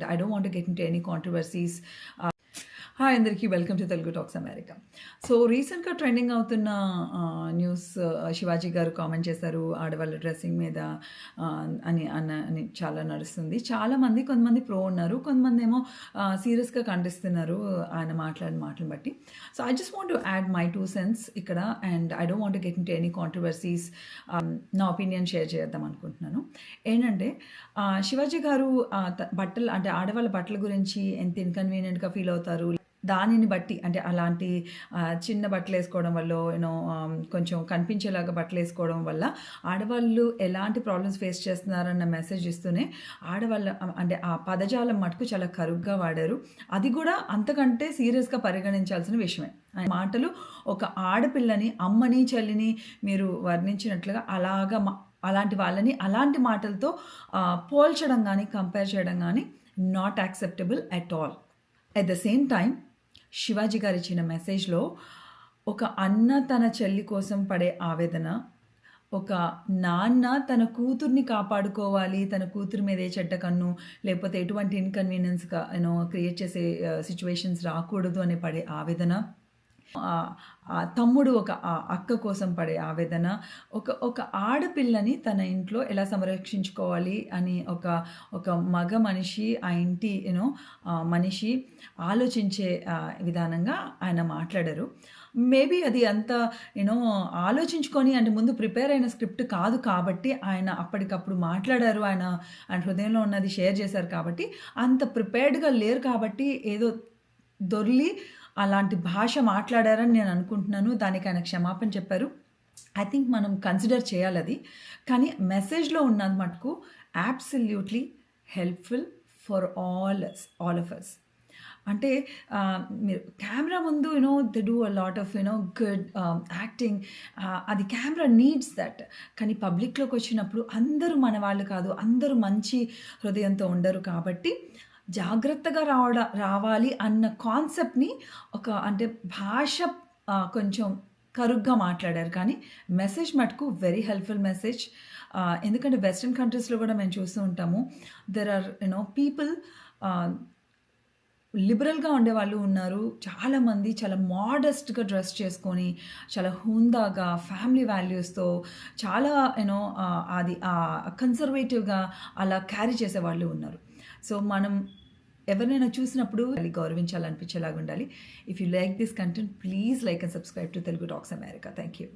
I don't want to get into any controversies. Hi అందరికీ welcome to Telugu talks America. So రీసెంట్గా trending అవుతున్న news Shivaji garu comment చేశారు ఆడవాళ్ళ dressing మీద అని చాలా నడుస్తుంది. చాలామంది కొంతమంది ప్రో ఉన్నారు, కొంతమంది ఏమో సీరియస్గా ఖండిస్తున్నారు ఆయన మాట్లాడిన మాటలను బట్టి. So I just want to add my 2 cents ఇక్కడ, and I don't want to get in to any controversies. నా ఒపీనియన్ షేర్ చేద్దాం అనుకుంటున్నాను. ఏంటంటే శివాజీ గారు బట్టలు అంటే ఆడవాళ్ళ బట్టల గురించి ఎంత ఇన్కన్వీనియంట్గా ఫీల్ అవుతారు, దానిని బట్టి అంటే అలాంటి చిన్న బట్టలు వేసుకోవడం వల్ల కొంచెం కనిపించేలాగా బట్టలు వేసుకోవడం వల్ల ఆడవాళ్ళు ఎలాంటి ప్రాబ్లమ్స్ ఫేస్ చేస్తున్నారన్న మెసేజ్ ఇస్తూనే ఆడవాళ్ళ అంటే ఆ పదజాలం మటుకు చాలా కరుగ్గా వాడారు. అది కూడా అంతకంటే సీరియస్గా పరిగణించాల్సిన విషయమే. మాటలు ఒక ఆడపిల్లని, అమ్మని, చెల్లిని మీరు వర్ణించినట్లుగా అలాంటి వాళ్ళని అలాంటి మాటలతో పోల్చడం కానీ కంపేర్ చేయడం కానీ not acceptable at all. At the same time Shivaji గారు ఇచ్చిన మెసేజ్లో ఒక అన్న తన చెల్లి కోసం పడే ఆవేదన, ఒక నాన్న తన కూతుర్ని కాపాడుకోవాలి, తన కూతురు మీద ఏ చెడ్డ కన్ను లేకపోతే ఎటువంటి ఇన్కన్వీనియన్స్గా క్రియేట్ చేసే సిచ్యువేషన్స్ రాకూడదు అని పడే ఆవేదన, తమ్ముడు ఒక అక్క కోసం పడే ఆవేదన, ఒక ఆడపిల్లని తన ఇంట్లో ఎలా సంరక్షించుకోవాలి అని ఒక మగ మనిషి, ఆ ఇంటి మనిషి ఆలోచించే విధానంగా ఆయన మాట్లాడారు. మేబీ అది అంత ఆలోచించుకొని అంటే ముందు ప్రిపేర్ అయిన స్క్రిప్ట్ కాదు కాబట్టి ఆయన అప్పటికప్పుడు మాట్లాడారు. ఆయన హృదయంలో ఉన్నది షేర్ చేశారు కాబట్టి, అంత ప్రిపేర్డ్గా లేరు కాబట్టి ఏదో దొర్లి అలాంటి భాష మాట్లాడారని నేను అనుకుంటున్నాను. దానికి ఆయన క్షమాపణ చెప్పారు. ఐ థింక్ మనం కన్సిడర్ చేయాలి అది. కానీ మెసేజ్లో ఉన్నది మటుకు absolutely helpful for all of us. అంటే మీరు కెమెరా ముందు they do a lot of good acting, అది కెమెరా నీడ్స్ దట్. కానీ పబ్లిక్లోకి వచ్చినప్పుడు అందరూ మన వాళ్ళు కాదు, అందరూ మంచి హృదయంతో ఉండరు కాబట్టి జాగ్రత్తగా రావాలి అన్న కాన్సెప్ట్ని అంటే భాష కొంచెం కరుగ్గా మాట్లాడారు. కానీ మెసేజ్ మటుకు వెరీ హెల్ప్ఫుల్ మెసేజ్. ఎందుకంటే వెస్ట్రన్ కంట్రీస్లో కూడా మేము చూస్తూ ఉంటాము, దెర్ ఆర్ పీపుల్ లిబరల్గా ఉండేవాళ్ళు ఉన్నారు. చాలామంది చాలా మోడెస్ట్గా డ్రెస్ చేసుకొని చాలా హుందాగా ఫ్యామిలీ వాల్యూస్తో చాలా అది కన్సర్వేటివ్గా అలా క్యారీ చేసేవాళ్ళు ఉన్నారు. సో మనం ఎవరినైనా చూసినప్పుడు గౌరవించాలనిపించేలాగా ఉండాలి. If you like this content, please like and subscribe to Telugu talks America. Thank you.